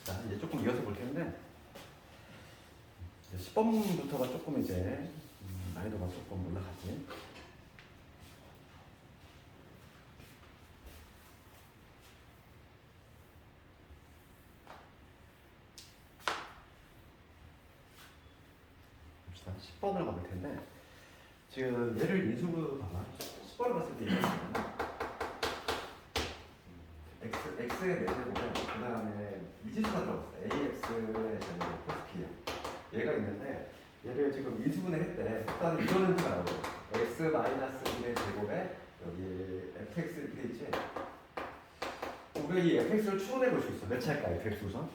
자, 이제 조금 이어서 볼 텐데 10번부터가 조금 이제 난이도가 조금 올라가지. 봅시다. 10번으로 가볼 텐데 지금 얘를 인수로 봐봐. 10번을 봤을 때 x의 내제보면 그 다음에 미지수가 들어갔어. ax의 제곱 플러스 b야. 얘가 있는데 얘를 지금 인수분해 했대. 일단 이거는 줄 알고 x 마이너스 1의 제곱에 여기 fx 이렇게 돼 있지. 우리가 이 fx를 추론해 볼 수 있어. 몇 차일까 fx 우선?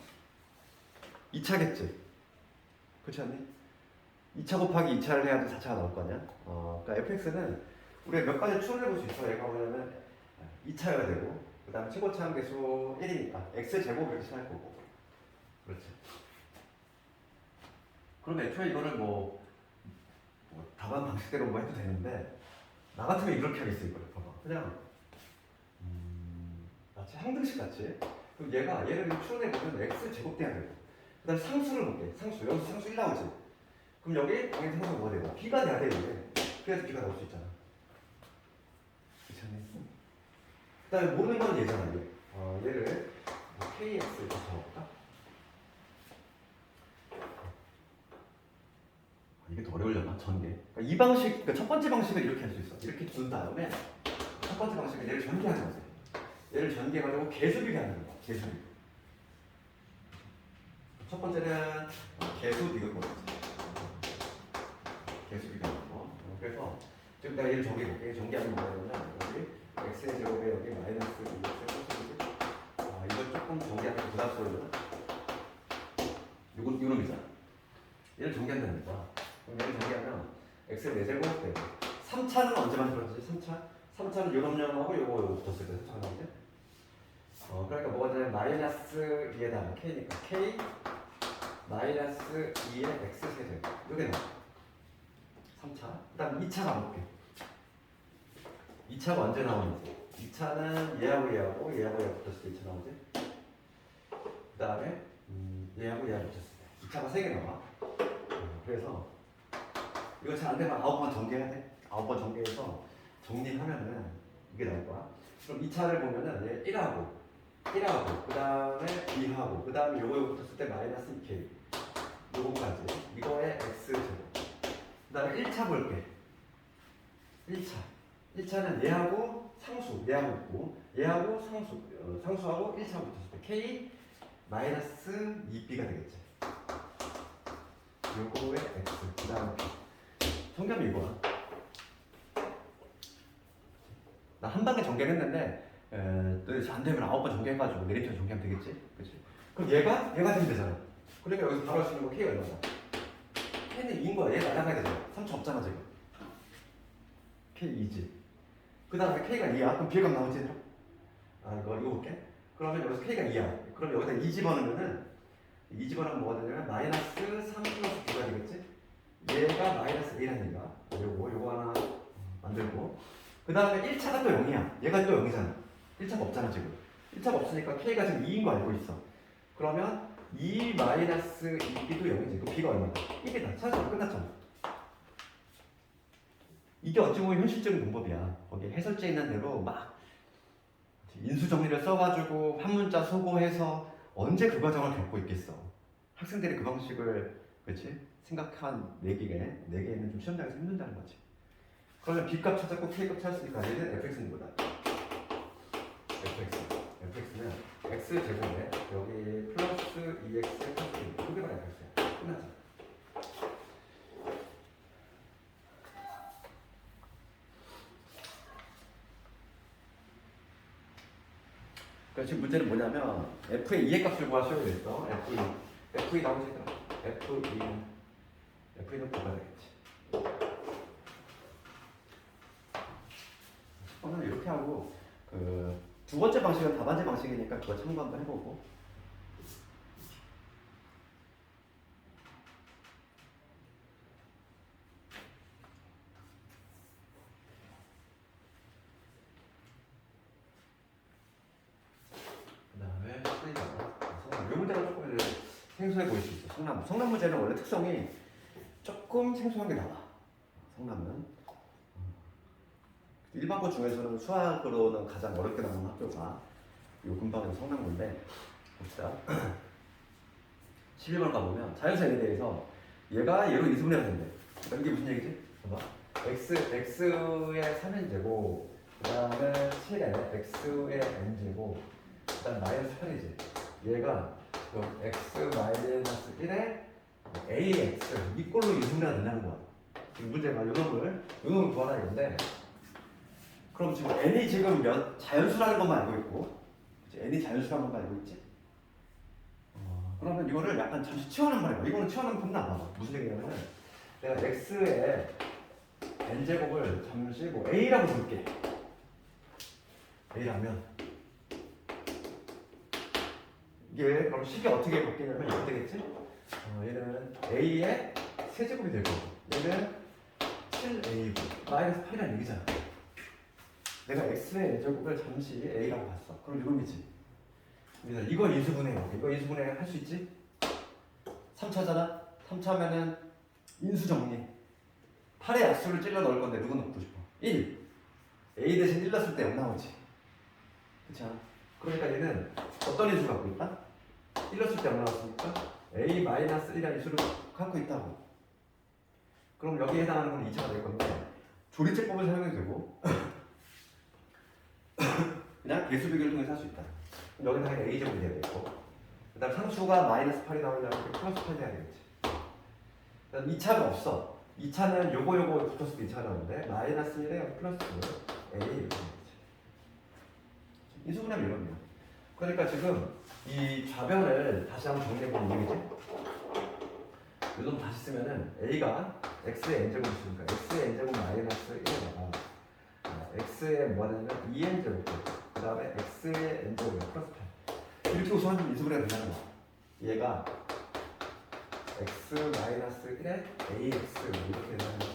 2차겠지. 그렇지 않니? 2차 곱하기 2차를 해야지 4차가 나올 거 아니야? 그러니까 fx는 우리가 몇 가지 추론해 볼 수 있어. 얘가 뭐냐면 2차여야 되고 그 다음에 최고차항 계수 1이니까 x 제곱 이렇게 할 거고. 그렇지. 그럼 애초에 이거를 뭐 답안 방식대로 뭐 해도 되는데 나 같으면 이렇게 하겠어. 이걸 봐봐. 그냥 마치 항등식 같이. 그럼 얘를 추론해 보면 x 제곱 돼야 되고 그 다음에 상수를 볼게. 상수. 여기서 상수 1 나오지. 그럼 여기 당연히 상수가 뭐가 되고 b가 돼야 되는데 그래서 b가 나올 수 있잖아. 그렇지 않니? 그 다음에 모르는 건 얘잖아. 얘를 뭐 kx 이렇게 적어볼까? 이게 더 어려우려나? 전개. 그러니까 이 방식, 그러니까 첫 번째 방식은 이렇게 할 수 있어. 이렇게 둔 다음에 첫 번째 방식은 얘를 전개하는 거지. 얘를 전개해가지고 개수비례 하는 거야. 개수비. 첫 번째는 개수 비교법. 개수 비교법. 그래서 지금 내가 얘를 전개해볼게. 전개하면 뭐냐면 여기 x의 제곱에 여기 마이너스 2x의 코스이지. 이걸 조금 전개하면 부담스러우면 요놈이잖아. 얘를 전개한다는 거야. 그럼 얘를 정리하면 x의 4제곱 되고 3차는 언제 만들어지지? 3차는 요 놈하고 요거 붙었을 때 3차가 나오지? 그러니까 뭐가 되냐면 마이너스 2에다가 k니까 k 마이너스 2의 x 세제곱 요게 나와. 3차. 그 다음 2차 가볼게. 2차가 언제 나오는지. 2차는 얘하고 붙었을 때 2차 나오지? 그 다음에 얘하고 붙었을 때 2차가 3개 나와. 그래서 이거 잘 안 되면 9번 전개해야 돼. 9번 전개해서 정리하면은 이게 나올 거야. 그럼 2차를 보면은 얘 1하고 그 다음에 2하고 그 다음에 요거 붙었을 때 마이너스 2k 요거까지 이거의 x제곱. 그 다음에 1차 볼게. 1차는 얘하고 상수 얘하고 있고 얘하고 상수하고 1차 붙었을 때 k 마이너스 2b가 되겠지. 요거의 x 그 다음에 정답이 이거야. 나 한 방에 전개를 했는데 안 되면 9번 전개해가지고 내리터 전개하면 되겠지? 그치? 그럼 얘가 되면 되잖아. 그러니까 여기서 바로 할 수 있는 거 k가 얼마나? k는 2인 거야. 얘가 날아가야 되잖아. 3초 없잖아 지금. k 2지. 그 다음에 k가 2야. 그럼 비례값 나오지? 이거 볼게. 그러면 여기서 k가 2야. 그럼 여기다 2 집어넣으면은 2 집어넣으면 뭐가 되냐면 마이너스 3 플러스 2가 되겠지? 얘가 마이너스 1이니까 요거 하나 만들고 그 다음에 1차가 또 0이야. 얘가 또 0이잖아. 1차가 없잖아 지금. 1차가 없으니까 k가 지금 2인 거 알고 있어. 그러면 2 마이너스 2b도 0이지. 그 b가 얼마다? 1이다. 찾아서 끝났잖아. 이게 어찌 보면 현실적인 방법이야. 거기에 해설지에 있는 대로 막 인수정리를 써가지고 한문자 소거해서 언제 그 과정을 겪고 있겠어. 학생들이 그 방식을 그렇지? 생각한 4개는 좀 시험장에서 힘든다는 거지. 그러면 B값 찾았고 K값 찾았으니까 얘는 fx는 뭐다? fx는 x제곱에 여기 플러스 2x의 플러스 1 2개가 fx야. 끝났잖아. 그러니까 지금 문제는 뭐냐면 f의 2의 값을 구하셔야 되겠어. f2 나오지 있더라. f는 뭐가 되겠지? 오늘 이렇게 하고 두 번째 방식은 다반제 방식이니까 그거 참고 한번 해보고 그 다음에 이 문제가 조금 생소해 보일 수 있어. 성남. 성남 문제는 원래 특성이 조금 생소한 게 나와. 성남은 일반고 중에서는 수학으로는 가장 어렵게 나오는 학교가 요 근방에서 성남고인데 봅시다. 11번 가보면 자연수에 대해서 얘가 얘로 이수분해가 된대. 그러니까 이게 무슨 얘기지? 봐봐. x의 3n제곱 그 다음에 7에 x의 n제곱 그 다음 마이너스 8이지. 얘가 x 마이너스 1에 ax 이 꼴로 이수분해가 된다는 거야. 지금 문제가 요놈을 구하라 이건데 그럼 지금 n이 지금 자연수라는 것만 알고 있고 n이 자연수라는 것만 알고 있지? 그러면 이거를 약간 잠시 치워놓은 말이야. 이거는 치워놓으면 겁나 안 나와. 무슨 얘기냐면은 내가 x의 n제곱을 잠시 뭐 a라고 볼게. a라면 이게 그럼 식이 어떻게 바뀌냐면 이렇게 되겠지? 얘는 a의 세제곱이 될 거고 얘는 7a고 마이너스 8이라는 얘기잖아. 내가 x의 n제곱을 잠시 a라고 봤어. 그럼 이놈이지. 그래서 이거 인수분해요. 이거 인수분해 할 수 있지? 3차잖아? 3차면은 인수정리. 8의 약수를 찔러 넣을 건데 누구 넣고 싶어? 1. A 대신 1 넣었을 때 0 나오지. 그렇지 않아? 그러니까 얘는 어떤 인수 갖고 있다? 1 넣었을 때 0 나왔으니까 A-1이라는 인수를 갖고 있다고. 그럼 여기에 해당하는 건 2차가 될 건데 조리제법을 사용해도 되고 그냥 개수 비교를 통해서 할 수 있다. 여기는 당연히 A제곱이 돼야 되고 그 다음 상수가 마이너스 8이 나오려면 플러스 8이 돼야 되겠지. 그 다음 2차가 없어. 2차는 요거 붙었을 때 2차가 나오는데 마이너스 1에 플러스 A 이렇게 되겠지. 인수분해하면 이겁니다. 그러니까 지금 이 좌변을 다시 한번 정리해보면 얘기지. 요놈 다시 쓰면은 A가 X의 n제곱이 있으니까 X의 n제곱 마이너스 1에다가 X의 뭐가 되냐면 2n제곱 그 다음에 X의 n제곱이 플러스 8 이렇게 우선 인수분해가 된다는 거야. 얘가 X 마이너스 1에 AX 이렇게 된다는 거지.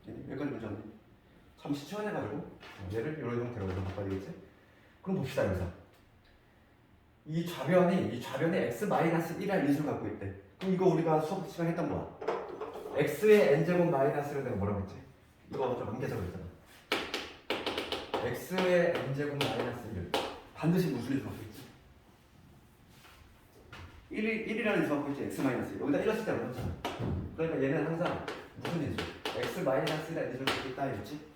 여기까지 문제 없니? 잠시 치환해가지고 얘를 이런 형태로 바꿔야 되겠지? 그럼 봅시다 여기서 이 좌변에 x 마이너스 1이라는 인수를 갖고 있대. 그럼 이거 우리가 수업 시간 했던 거야. x의 n제곱 마이너스를 내가 뭐라고 했지? 이거 좀 암기해서 그랬잖아. x의 n제곱 마이너스 1을 반드시 무슨 인수 갖고 있지? 1이라는 인수 갖고 있지. x 마이너스 1 여기다 1 넣었을 때 어렵잖아. 그러니까 얘는 항상 무슨 인수? x 마이너스 1이라는 인수를 갖고 있다 이랬지?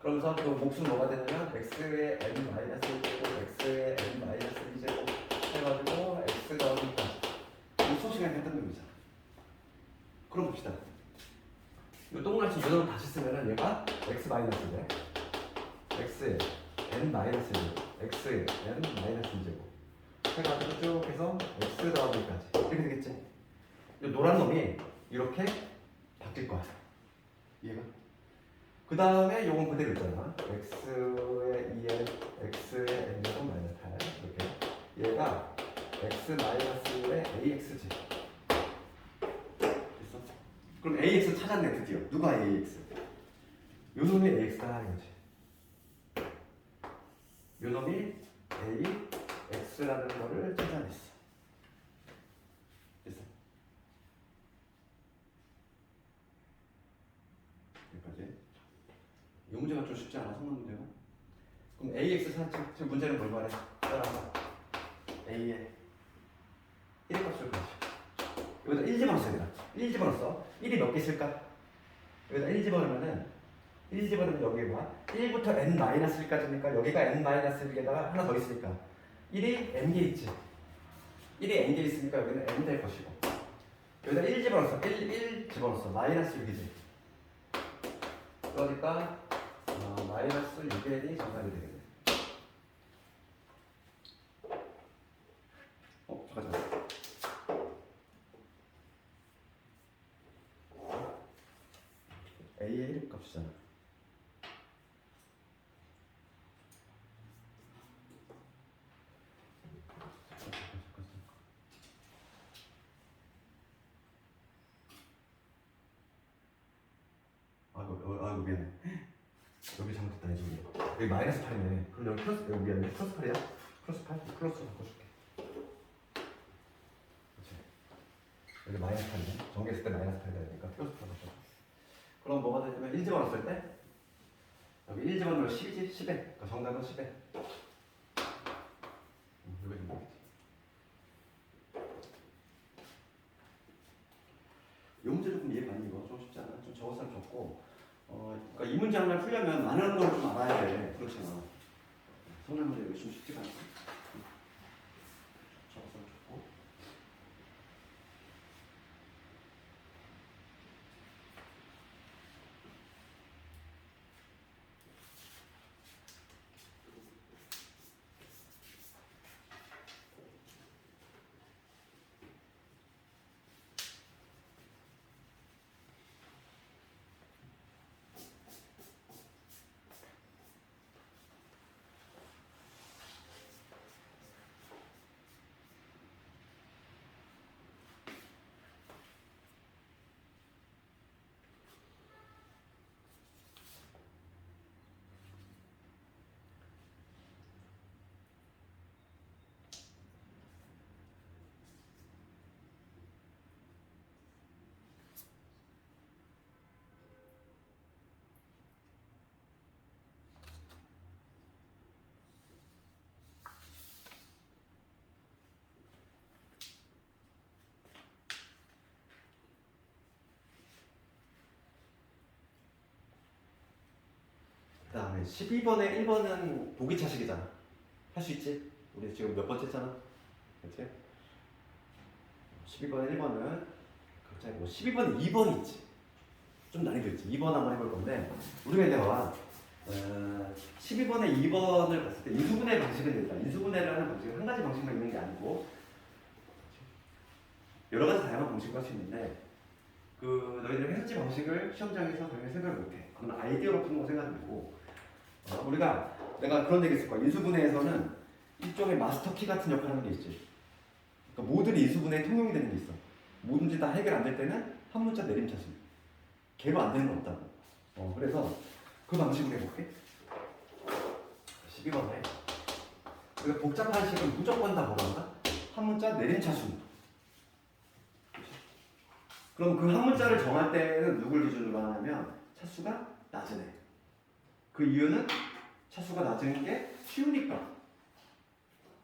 그러면서 그 몫은 뭐가 되냐면 x의 n 마이너스 1제곱 x의 n 마이너스 2제곱 해가지고 x 더하기까지 이 수업 시간에 했던 놈이잖아. 그럼 봅시다. 이 동그랗게 이거를 다시 쓰면은 얘가 x 마이너스인데 x의 n 마이너스 1제곱 x의 n 마이너스 2제곱 해가지고 쭉 해서 x 더하기까지 이렇게 되겠지. 이 노란 놈이 이렇게 바뀔 거야. 얘가 그 다음에 요건 그대로 있잖아. x의 2n, x의 n제곱 마이너스 8 이렇게 얘가 x 마이너스의 ax지. 됐어? 그럼 ax 찾았네 드디어. 누가 ax? 요 놈이 ax다 하는 거지. 요 놈이 ax라는 거를 찾아냈어. 됐어? 여기까지. 이 문제가 좀 쉽지 않아, 성능 문제가. 그럼 AX 지금 문제는 뭘 말해? 따라봐. A의 1의 값을 구하죠. 여기다 1 집어넣었어야 된다. 1 집어넣었어. 1이 몇 개 있을까? 여기다 1 집어넣으면은 1 집어넣으면 여기 봐. 1부터 n-1까지니까 여기가 n-1에다가 하나 더 있으니까 1이 n개 있지. 1이 n개 있으니까 여기는 n 될 것이고 여기다 1 집어넣었어. 1 집어넣었어. 마이너스 6이지. 그러니까 마이너스 6n이 정답이 되겠네. 잠깐. A의 1 값이잖아. 아이고 미안해. 여기 잘못했다 이제. 여기 마이너스 8이네. 그럼 여기 플러스, 여기 미안해. 플러스 8이야? 플러스 8? 플러스 바꿔줄게. 여기 마이너스 8이네. 전개했을 때 마이너스 8이 되니까 플러스 8. 그럼 뭐가 되냐면 1 집어넣었을 때 여기 1 집어넣으면 10이지? 10에. 그 정답은 10에. 이거 좀 보겠지. 이 문제 조금 이해 많이 이거 좀 쉽지 않아? 좀 적었으면 적고. 그러니까 이 문제 하나 풀려면 많은 걸 좀 알아야 돼. 그렇잖아. 성날 문제 이거 좀 쉽지가 않아. 적었으면 좋고. 그 다음에 12번에 1번은 보기 차식이잖아. 할 수 있지? 우리 지금 몇 번째 했잖아? 그치? 12번에 1번은 갑자기 뭐 12번에 2번이 있지. 좀 난이도 있지. 2번 한번 해볼 건데 우리가 이제 봐. 12번에 2번을 봤을 때 인수분해 방식은 된다. 인수분해를 하는 방식은 한 가지 방식만 있는 게 아니고 여러 가지 다양한 방식을 할 수 있는데 그 너희들 해석지 방식을 시험장에서 당연히 생각을 못해. 그건 아이디어로 푸는 거 생각해보고 우리가 내가 그런 얘기 했을 거야. 인수분해에서는 일종의 마스터 키 같은 역할을 하는 게 있지. 그러니까 모든 인수분해에 통용이 되는 게 있어. 뭐든지 다 해결 안 될 때는 한 문자 내림차순. 개로 안 되는 건 없다고. 그래서 그 방식으로 해볼게. 12번에 우리가 복잡한 식은 무조건 다 뭐란다? 한 문자 내림차순. 그럼 그 한 문자를 정할 때는 누굴 기준으로 하냐면 차수가 낮은 애. 그 이유는 차수가 낮은 게 쉬우니까.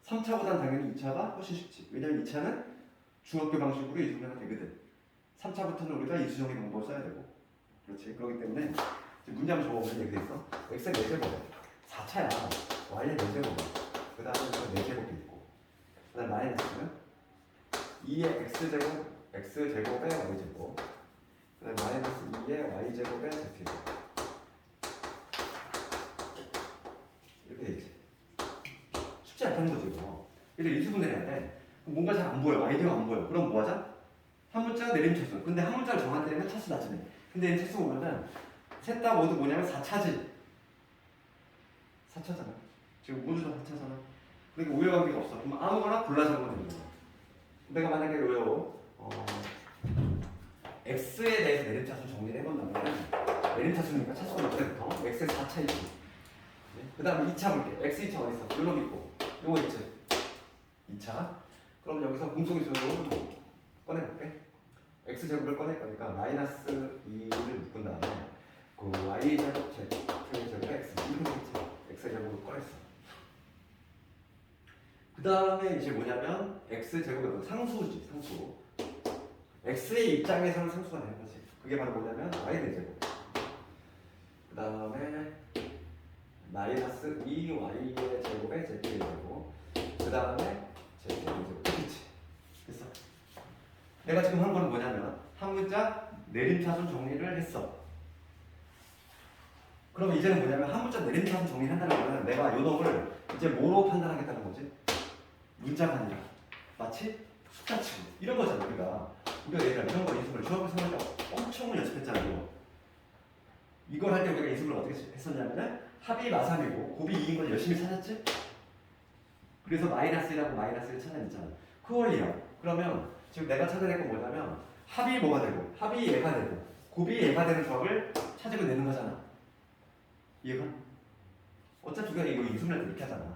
3차보다는 당연히 2차가 훨씬 쉽지. 왜냐면 2차는 중학교 방식으로 이수분해가 되거든. 3차부터는 우리가 이수정의 방법을 써야 되고. 그렇지. 그렇기 때문에 문제 한번 적어보면 이렇게 돼 있어. x의 4제곱 4차야. y의 4제곱. 그 다음에 4제곱도 있고. 그 다음에 마이너스는 2의 x제곱의 y제곱. 그 다음에 마이너스 2의 y제곱의 z제곱. 이렇게 돼 있지. 쉽지 않다는 거지 이거. 이제 인수분해를 해야 돼. 뭔가 잘 안 보여. 아이디어가 안 보여. 그럼 뭐 하자? 한 문자 내림차수. 근데 한 문자를 정할 때는 차수 낮으네. 근데 이 차수 보면은 셋 다 모두 뭐냐면 4차지. 4차잖아. 지금 모두 다 4차잖아. 그러니까 우열관계가 없어. 그럼 아무거나 골라 적으면 되는 거야. 내가 만약에 x에 대해서 내림차수 정리를 해본다면 내림차수니까 차수가 몇 대부터 x의 4차이지. 그 다음에 2차 볼게. x 2차 어디 있어? 요놈 있고 요거 있지. 2차. 그럼 여기서 공통인수로 꺼내볼게. x제곱을 꺼낼 거니까 마이너스 2를 묶은 다음에 그 y제곱 제곱 x 이렇게 있지. x제곱을 꺼냈어. 그 다음에 이제 뭐냐면 x제곱의 상수지. 상수. x의 입장에서는 상수가 되는 거지. 그게 바로 뭐냐면 y제곱. 그 다음에 마이너스 2y의 제곱에 z의 제곱. 그 다음에 z의 제곱. 그렇지. 됐어. 내가 지금 한 거는 뭐냐면 한 문자 내림차순 정리를 했어. 그럼 이제는 뭐냐면 한 문자 내림차순 정리를 한다는 거는 내가 요 놈을 이제 뭐로 판단하겠다는 거지? 문자가 아니라 마치 숫자치고 이런 거잖아. 우리가 얘들아 이런 거 인수분해 중학교 3학년 때 엄청 연습했잖아. 이걸 할 때 우리가 인수분해를 어떻게 했었냐면 합이 마삼이고 곱이 2인 걸 열심히 찾았지? 그래서 마이너스 1하고 마이너스 1 찾아냈잖아. 그걸이야. 그러면 지금 내가 찾아낸 건 뭐냐면 합이 뭐가 되고 합이 얘가 되고 곱이 얘가 되는 조합을 찾으면 되는 거잖아. 이해가? 어차피 우리가 이거 인수분할 때 이렇게 하잖아.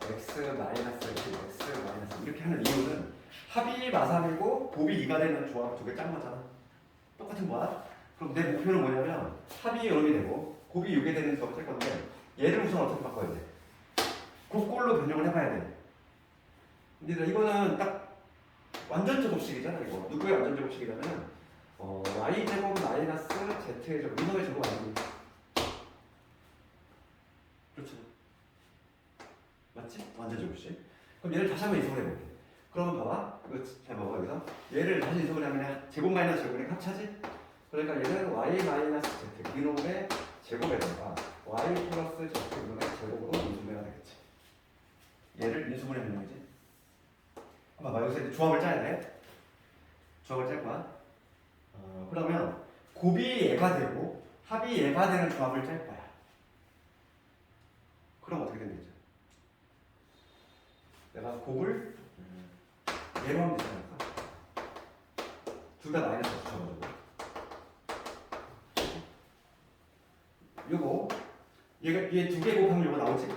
x 마이너스 x 마이너스 이렇게 하는 이유는 합이 마삼이고 곱이 2가 되는 조합 두 개 짠 거잖아. 똑같은 거야. 그럼 내 목표는 뭐냐면 합이 이렇게 되고 곱이 6이 되는 조합을 짤 건데 얘를 우선 어떻게 바꿔야 돼? 곱꼴로 변형을 해봐야 돼. 근데 이거는 딱 완전 제곱식이잖아. 이거 누구의 완전 제곱식이냐면 y 제곱 마이너스 z의 제곱 이놈의 제곱 아니고 그렇죠. 맞지? 완전 제곱식. 그럼 얘를 다시 한번 이성을 해볼게. 그러면 봐봐. 이거 잘 봐봐 여기서. 얘를 다시 이성을 하면 제곱 마이너스 제곱의 합차지? 그러니까 얘는 y 마이너스 z 이놈의 제곱에다가 y 플러스 z 이놈의 제곱으로 인수분해가 되겠지. 얘를 인수분해 변형이지. 봐봐 여기서 이제 조합을 짜야 돼. 조합을 짤 거야. 그러면 곱이 얘가 되고 합이 얘가 되는 조합을 짤 거야. 그럼 어떻게 되겠죠? 내가 곱을 얘로 하면 되지 않을까? 둘 다 마이너스 붙여가지고 요거 얘 두 개 곱하면 요거 나오지?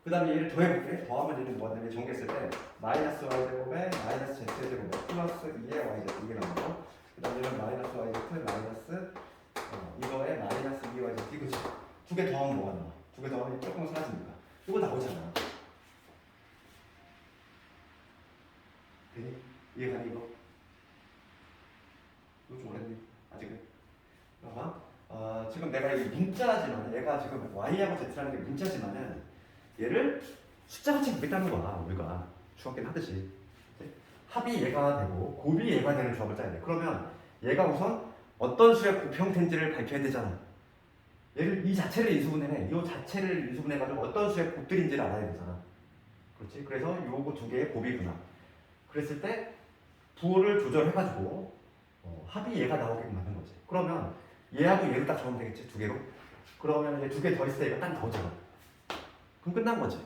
그 다음에 얘를 더해볼게. 더하면 얘는 뭐가 되냐면 전개했을 때 마이너스 y제곱에 마이너스 z제곱에 플러스 2의 y제곱 이게 나오고 그 다음에 얘는 마이너스 y제곱 마이너스 이거에 마이너스 2y제곱 이거지. 두 개 더하면 뭐가 나와? 두 개 더하면 조금 사라집니다. 이거 나오잖아. 되니? 이해가니 이거? 이거 좀 어렵니? 아직은? 봐봐. 지금 내가 이게 문자지만 얘가 지금 y하고 z라는 게 문자지만은 얘를 숫자같이 보겠다는 거야. 우리가 중학교 때 하듯이 합이 얘가 되고 곱이 얘가 되는 조합을 짜야 돼. 그러면 얘가 우선 어떤 수의 곱 형태인지를 밝혀야 되잖아. 얘를 이 자체를 인수분해해. 이 자체를 인수분해가지고 어떤 수의 곱들인지를 알아야 되잖아. 그렇지? 그래서 요거 두 개의 곱이구나. 그랬을 때 부호를 조절해가지고 합이 얘가 나오게끔 만든 거지. 그러면 얘하고 얘를 딱 적으면 되겠지. 두 개로. 그러면 이제 두 개 더 있을 때 얘가 딱 나오잖아. 그럼 끝난 거지.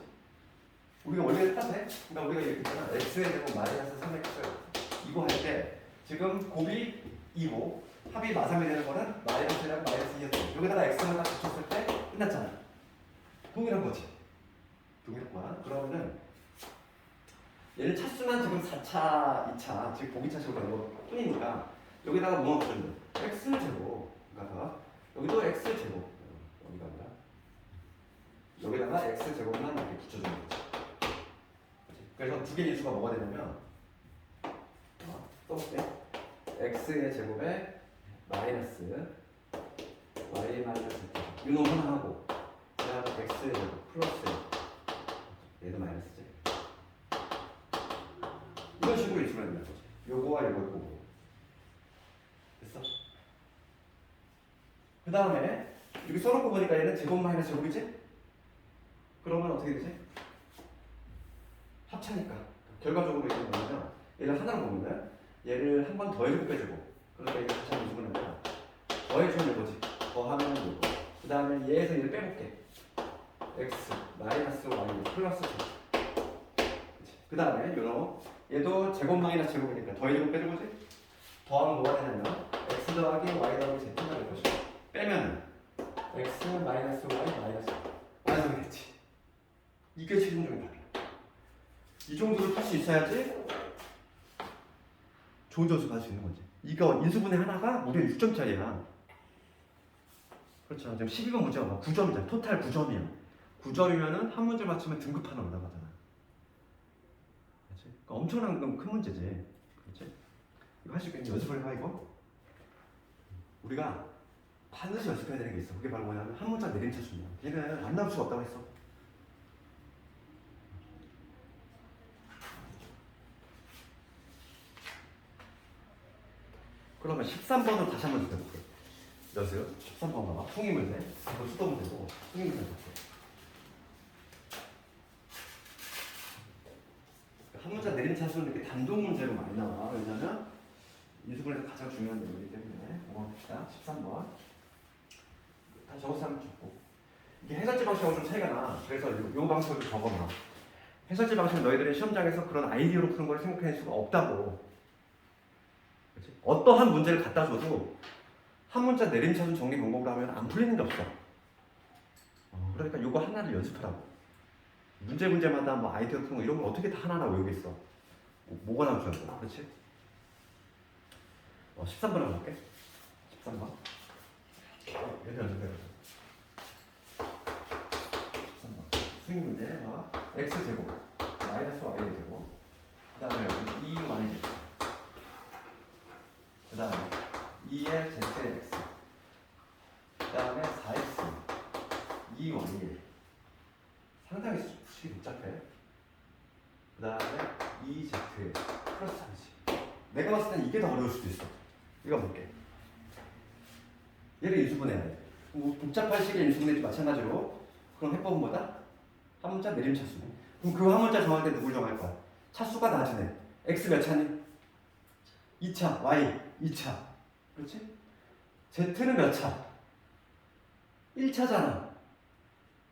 우리가 원래 똑같아. 그러니까 우리가 이렇게 했잖아. x에 대고 마이너스 3x 이거 할 때 지금 곱이 2고 합이 마삼이 되는 거는 마이너스랑 마이너스 2였어. 여기다가 x만 딱 붙였을 때 끝났잖아. 동일한 거지. 동일한 거야. 그러면은 얘는 차수만 지금 4차, 2차, 지금 보기차식으로 가는 거 뿐이니까 여기다가 뭐만 붙였는데 x제곱 그러니까 여기도 x제곱 여기가 아니라 여기다가 x제곱만 이렇게 붙여주는 거지. 그래서 두 개의 수가 뭐가 되냐면 써볼게. x의 제곱에 마이너스 y 마이너스 z 이놈 하나 하고 그 다음에 x의 제곱 플러스 얘도 마이너스지. 이런 식으로 인수를 한다는 거지. 요거와 요걸 보고 됐어? 그 다음에 여기 써놓고 보니까 얘는 제곱 마이너스 제곱이지? 그러면 어떻게 되지? 합차니까 결과적으로 이게 뭐냐면 얘를 하나로 보면은 얘를 한 번 더 해주고 빼주고 그러니까 이거 다시 한번 인수분해 하면 더해주면 이거지. 더하면 이거. 그 다음에 얘에서 얘를 빼볼게. x 마이너스 y 플러스 그 다음에 요런 얘도 제곱 마이너스 제곱이니까 더해주고 빼주고지. 더하면 뭐가 되냐면 x 더하기 y 더하기 z가 될 것이고 빼면 x 마이너스 y 마이너스 완성이 됐지. 이게 최종적인 답이야. 이 정도를 풀 수 있어야지 좋은 점수 받을 수 있는 거지. 이거 인수분해 하나가 무려 6점짜리야. 그렇죠. 지금 12번 문제가 9점이잖아. 토탈 9점이야. 9점이면은 한 문제 맞추면 등급 하나 올라가잖아. 그렇지? 그러니까 엄청난 큰 문제지. 그렇지? 이거 할 수 있겠니? 연습을 해봐 이거. 우리가 반드시 연습해야 되는 게 있어. 그게 바로 뭐냐면 한 문자 내림차순이야. 얘는 안 나올 수가 없다고 했어. 그러면 13번을 다시 한번 해볼게요. 여보세요? 13번 봐봐. 통일문제. 이거 수도문제고 통일문제 볼게요. 한 문자 내림차순은 이렇게 단독 문제로 많이 나와. 왜냐면 인수분해에서 가장 중요한 내용이기 때문에 한번 봅시다. 13번. 다 적어서 하면 좋고. 이게 해설지 방식하고 좀 차이가 나. 그래서 요 방식으로 적어놔. 해설지 방식은 너희들이 시험장에서 그런 아이디어로 푸는 걸 생각해낼 수가 없다고. 그치? 어떠한 문제를 갖다 줘도 한 문자 내림차순 정리 방법으로 하면 안 풀리는 게 없어. 그러니까 요거 하나를 연습하라고. 문제마다 뭐 아이디어 푸는 거 이런 걸 어떻게 다 하나하나 외우겠어. 뭐가 나올 줄 알았어? 그렇지? 13번 한번 볼게. 13번. 얘들 안 돼. 13번. 수익 문제 봐. x제곱 마이너스 y제곱 그 다음에 여기 2y제곱 그 다음에 2의 zx 그 다음에 4x 2y 상당히 수식이 복잡해. 그 다음에 2z 플러스 30. 내가 봤을 땐 이게 더 어려울 수도 있어. 이거 볼게. 얘를 인수분해야 돼. 복잡한 식의 인수분해도 마찬가지로 그럼 해법은 뭐다? 한 문자 내림차수네. 그럼 그 한 문자 정할 때 누굴 정할 거야? 차수가 낮으네. x 몇 차니? 2차, y 2차. 그렇지? z는 몇 차? 1차잖아.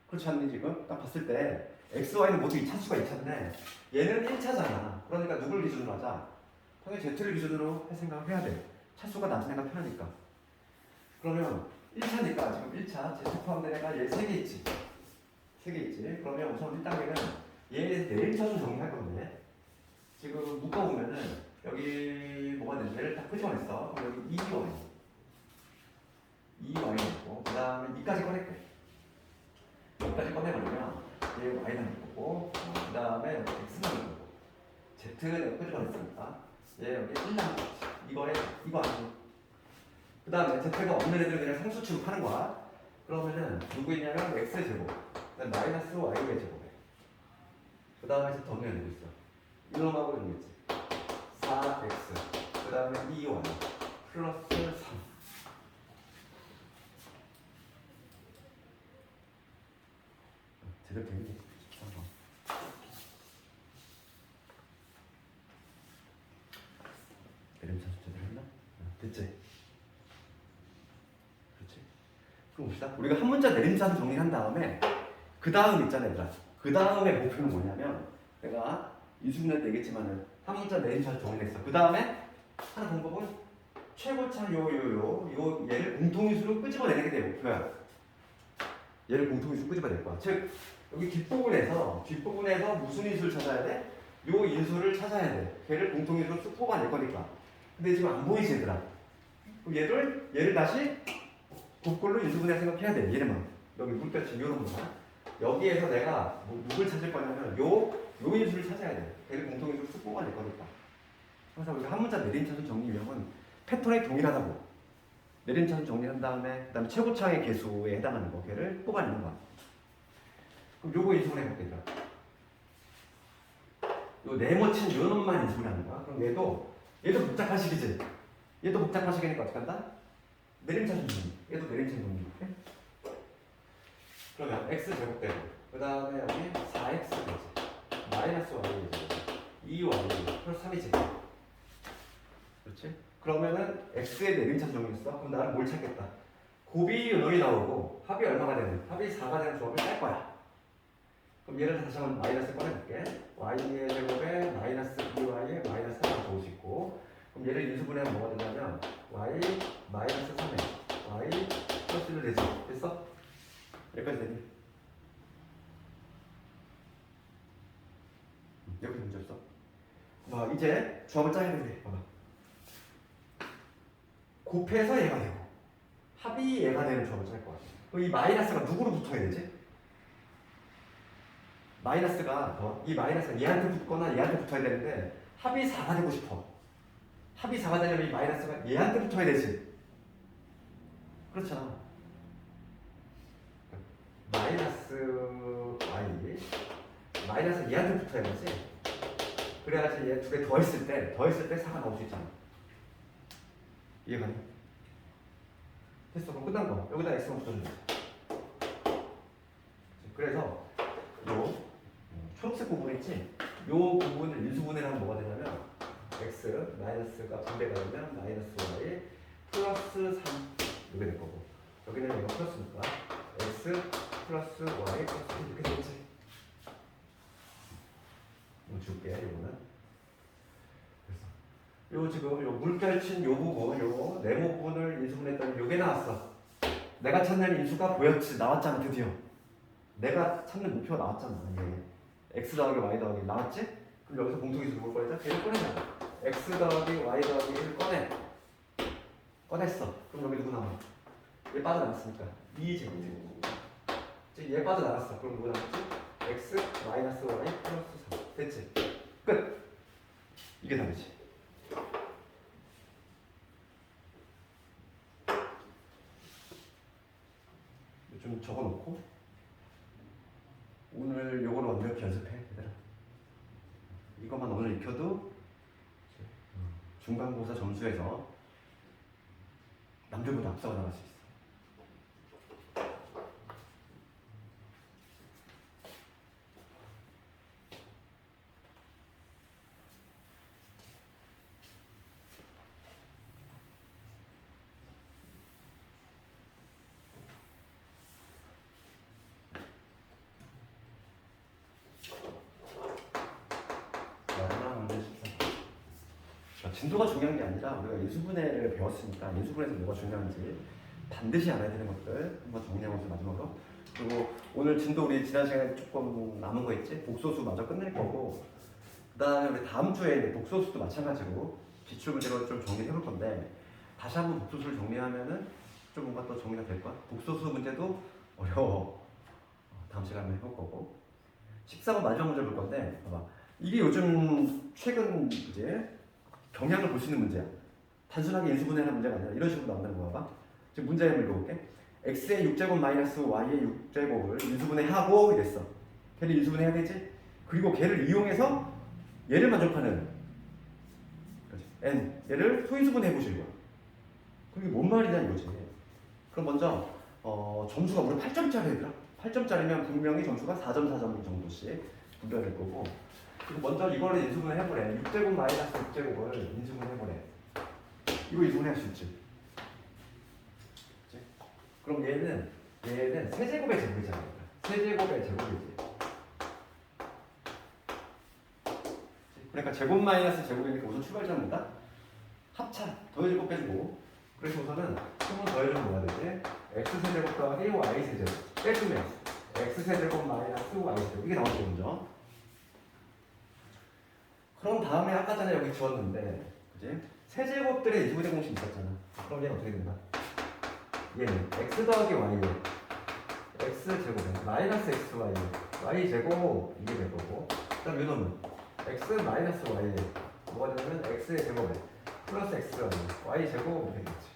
그렇지 않니 지금? 딱 봤을 때 x, y는 모두 차수가 2차인데 얘는 1차잖아. 그러니까 누굴 기준으로 하자? 당연히 z를 기준으로 할 생각을 해야 돼. 차수가 낮은 애가 편하니까. 그러면 1차니까 지금 1차 z 포함된 애가 얘 3개 있지. 3개 있지. 그러면 우선 1단계는 얘에 내림차수 정리할 건데 지금 묶어보면은 여기 뭐가 되지? 얘를 딱 끄집어냈어. 그럼 여기 2y 있고 그 다음에 2까지 꺼낼게. 2까지 꺼내버리면 얘 y는 할 거고 그 다음에 여기 x는 할 거고 z는 끄집어냈으니까 얘 여기 1 남았지. 이거 아니고 그 다음에 z가 없는 애들은 그냥 상수 취급하는 거야. 그러면은 누구 있냐면 x제곱 그 다음에 마이너스 y의 제곱에 그 다음에 z 없는 애들 있어. 이놈하고 이런 거 있지. 4x 그 다음에 2y 플러스 3 제대로 되겠니? 내림차수 제대로 했나? 됐지? 그렇지? 그럼 봅시다. 우리가 한 문자 내림차수 정리한 다음에 그 다음 있잖아 얘들아. 그 다음에 목표는 뭐냐면 내가 인수분해 때 얘기했지만은 한 문자 내림차수 정리했어. 그 다음에 하는 방법은 최고차 요 얘를 공통인수로 끄집어내는 게 내 목표야. 얘를 공통인수로 끄집어낼 거야. 즉 여기 뒷부분에서 무슨 인수를 찾아야 돼? 요 인수를 찾아야 돼. 걔를 공통인수로 쑥 뽑아낼 거니까. 근데 지금 안 보이지 얘들아. 그럼 얘를 다시 곱골로 인수분해 생각해야 돼. 얘를만 여기 물결치 요런 거야. 여기에서 내가 누굴 찾을 거냐면 요 인수를 찾아야 돼. 걔를 공통인수로 쑥 뽑아낼 거니까. 그래서 우리가 한 문자 내림차수 정리 유형은 패턴이 동일하다고. 내림차수 정리한 다음에 그다음에 최고차의 개수에 해당하는 거 걔를 뽑아내는 거야. 그럼 요거 인수분해 해볼게. 요 네모친 요 놈만 인수분해 하는 거야. 그럼 얘도 복잡한 식이지. 얘도 복잡한 식이니까 어떻게 한다? 내림차수 정리. 얘도 내림차수 정리. 이렇게. 그러면 x 제곱되고 그 다음에 여기 4x 되지. 마이너스 y 되지. 2y 플러스 3이지. 그렇지? 그러면은 x의 내림차수 정리 있어. 그럼 나는 뭘 찾겠다? 곱이 요놈이 나오고 합이 얼마가 되는? 합이 4가 되는 조합을 짤 거야. 그럼 얘를 다시 한번 마이너스 꺼내볼게. y의 제곱에 마이너스 2y에 마이너스 4가 적을 수 있고 그럼 얘를 인수분해하면 뭐가 되냐면 y 마이너스 3에 y 플러스 1로 되지. 됐어? 여기까지 되니? 여기까지 문제 없어? 뭐 이제 조합을 짜야 되는데 봐봐. 곱해서 얘가 되고 합이 얘가 되는 조합을 짤 거야. 그럼 이 마이너스가 누구로 붙어야 되지? 마이너스가 이 마이너스가 얘한테 붙거나 얘한테 붙어야 되는데 합이 4가 되고 싶어. 합이 4가 되려면 이 마이너스가 얘한테 붙어야 되지. 그렇잖아. 마이너스 y 마이너스 얘한테 붙어야 되지. 그래야지 얘 두 개 더했을 때 4가 나올 수 있잖아. 이해가니? 됐어. 그럼 끝난 거. 여기다 x만 붙여주면 돼. 그래서 요 초록색 부분 있지? 요 부분을 인수분해를 하면 뭐가 되냐면 x 마이너스가 분배가 되면 마이너스 y 플러스 3 이렇게 될 거고 여기는 이거 플러스니까 x 플러스 y 플러스 3 이렇게 되겠지? 이거 줄게 이거는. 요 지금 요 물결친 요 부분, 요 네모 부분을 인수분해했더니 요게 나왔어. 내가 찾는 인수가 보였지, 나왔잖아 드디어. 내가 찾는 목표가 나왔잖아. 이게 x 더하기 y 더하기 나왔지? 그럼 여기서 공통인수 누굴 꺼내자? 걔를 꺼내자. x 더하기 y 더하기 1을 꺼내. 꺼냈어. 그럼 여기 누구 남아? 얘 빠져나갔으니까 2제곱. 이제 얘 빠져나갔어. 그럼 누구 남았지? x 마이너스 y 플러스 3. 됐지? 끝. 이게 답이지. 좀 적어놓고 오늘 요거를 완벽히 연습해 얘들아. 이것만 오늘 익혀도 중간고사 점수에서 남들보다 앞서가 나갈 수 있어. 진도가 중요한 게 아니라 우리가 인수분해를 배웠으니까 인수분해에서 뭐가 중요한지 반드시 알아야 되는 것들 한번 정리하면서 마지막으로. 그리고 오늘 진도 우리 지난 시간에 조금 남은 거 있지? 복소수 마저 끝낼 거고, 그 다음에 우리 다음 주에 이제 복소수도 마찬가지로 기출 문제로 좀 정리해 볼 건데, 다시 한번 복소수를 정리하면은 좀 뭔가 또 정리가 될 거야. 복소수 문제도 어려워. 다음 시간에 해볼 거고, 14번 마지막 문제 볼 건데, 봐봐. 이게 요즘 최근 이제 경향을 볼 수 있는 문제야. 단순하게 인수분해하는 문제가 아니라 이런 식으로 나온다는 거야. 봐. 지금 문제 한번 읽어볼게. x의 6제곱 마이너스 y의 6제곱을 인수분해하고 이랬어. 걔를 인수분해해야 되지? 그리고 걔를 이용해서 얘를 만족하는 n, 얘를 소인수분해 해보시는 거야. 그게 뭔 말이냐 이거지. 그럼 먼저 점수가 우리 8점짜리 얘들아. 8점짜리면 분명히 점수가 4점 4점 정도씩 분배될 거고, 그리고 먼저 이거를 인수분해 해보래. 6제곱 마이너스 6제곱을 인수분해 해보래. 이거 인수분해 할 수 있지. 그치? 그럼 얘는 세제곱의 제곱이잖아. 세제곱의 제곱이지. 그러니까 제곱 마이너스 제곱이니까 우선 출발점보다 합차 더해주고 빼주고. 그래서 우선은 한번 더해주면 뭐가 되지? x 세제곱 더하기 y 세제곱 빼주면 x 세제곱 마이너스 y 세제곱 이게 나왔죠 먼저. 그럼 다음에 아까 전에 여기 지웠는데, 그지? 세제곱들의 인수분해 공식 있었잖아. 그럼 얘는 어떻게 된다? 얘는 x 더하기 y에 x 제곱에 마이너스 x y y 제곱 이게 될 거고, 그다음 요놈은 x 마이너스 y에 뭐가 되냐면 x의 제곱에 플러스 x y 제곱 이렇게 되겠지.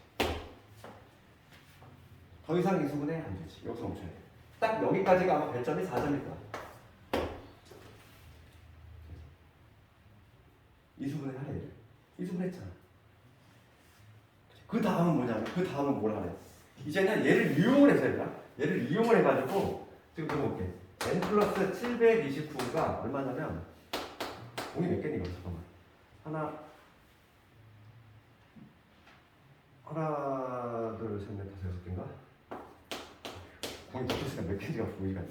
더 이상 인수분해 안 되지. 여기서 멈춰야 돼. 딱 여기까지가 아마 별점이 4점일 거야. 인수분해 하래. 인수분해 했잖아. 그 다음은 뭐냐면, 그 다음은 뭐라 하래? 이제는 얘를 이용을 해서 얘들아. 얘를 이용을 해가지고 지금 들어볼게. n 플러스 729가 얼마냐면, 공이 몇 개니 이거 잠깐만. 하나 둘 셋 넷 다섯 여섯 개인가? 공이 붙었으니까 몇 개인지가 보이가 안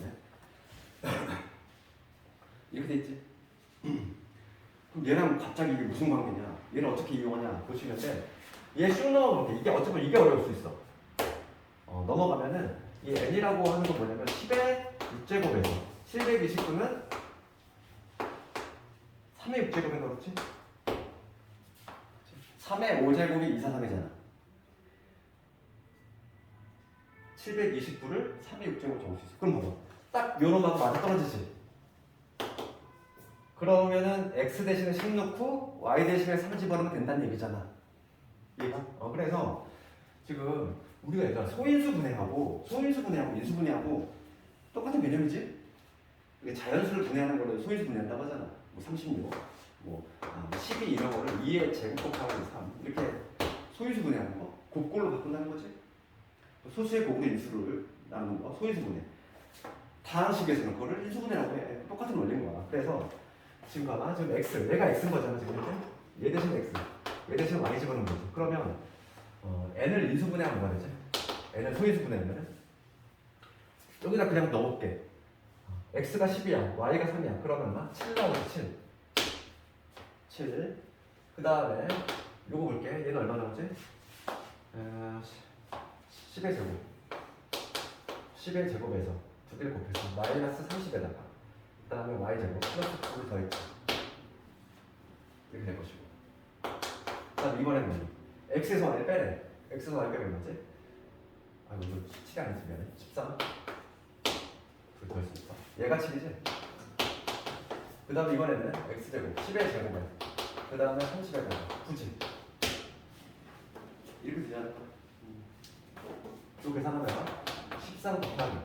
나. 이렇게 돼 있지. 그럼 얘랑 갑자기 이게 무슨 관계냐? 얘를 어떻게 이용하냐 보시는데, 얘 쑥 넘어볼게. 이게 어쩌면 이게 어려울 수 있어. 넘어가면은 이 n이라고 하는 건 뭐냐면 10의 6제곱에서 729는 3의 6제곱인가 그렇지? 3의 5제곱이 2, 4, 3이잖아. 729를 3의 6제곱 적을 수 있어. 그럼 뭐야? 딱 요놈하고 맞아 떨어지지. 그러면은 x 대신에 10 넣고 y 대신에 3 집어넣으면 된다는 얘기잖아. 이해가? 그래서 지금 우리가 얘들아 소인수분해하고 인수분해하고 똑같은 개념이지? 이게 자연수를 분해하는 거를 소인수분해한다고 하잖아. 뭐 36, 12 이런 거를 2의 제곱 곱하기 3 이렇게 소인수분해하는 거 곱골로 바꾼다는 거지. 소수의 곱의 인수를 나누는 거 소인수분해. 다항식에서는 그거를 인수분해라고 해. 똑같은 원리인 거야. 그래서 지금 봐봐. 지금 x, 얘가 x인 거잖아 지금 이렇게. 얘 대신 x, 얘 대신 y 집어넣는 거지. 그러면 n을 인수분해하면 뭐가 되지? n을 소인수분해하면 여기다 그냥 넣어볼게. x가 10이야, y가 3이야. 그러면 얼마? 7 나오지. 7. 그 다음에 요거 볼게. 얘는 얼마 나오지? 10의 제곱. 10의 제곱에서 두 개를 곱해서 마이너스 30에다가 그 다음에 y제곱 플러스 9를 더했지. 이렇게 될 것이고. 그다음 이번에는 x에서 y를 빼래. x에서 y 빼면 뭐지? 아 이거 7이 아니지 미안해. 13. 그거 더 했으니까. 얘가 7이지? 그 다음에 이번에는 x제곱 10의 제곱에 그 다음에 30의 제곱 9지 이렇게 되지 않을까? 또 계산하면 13 곱하기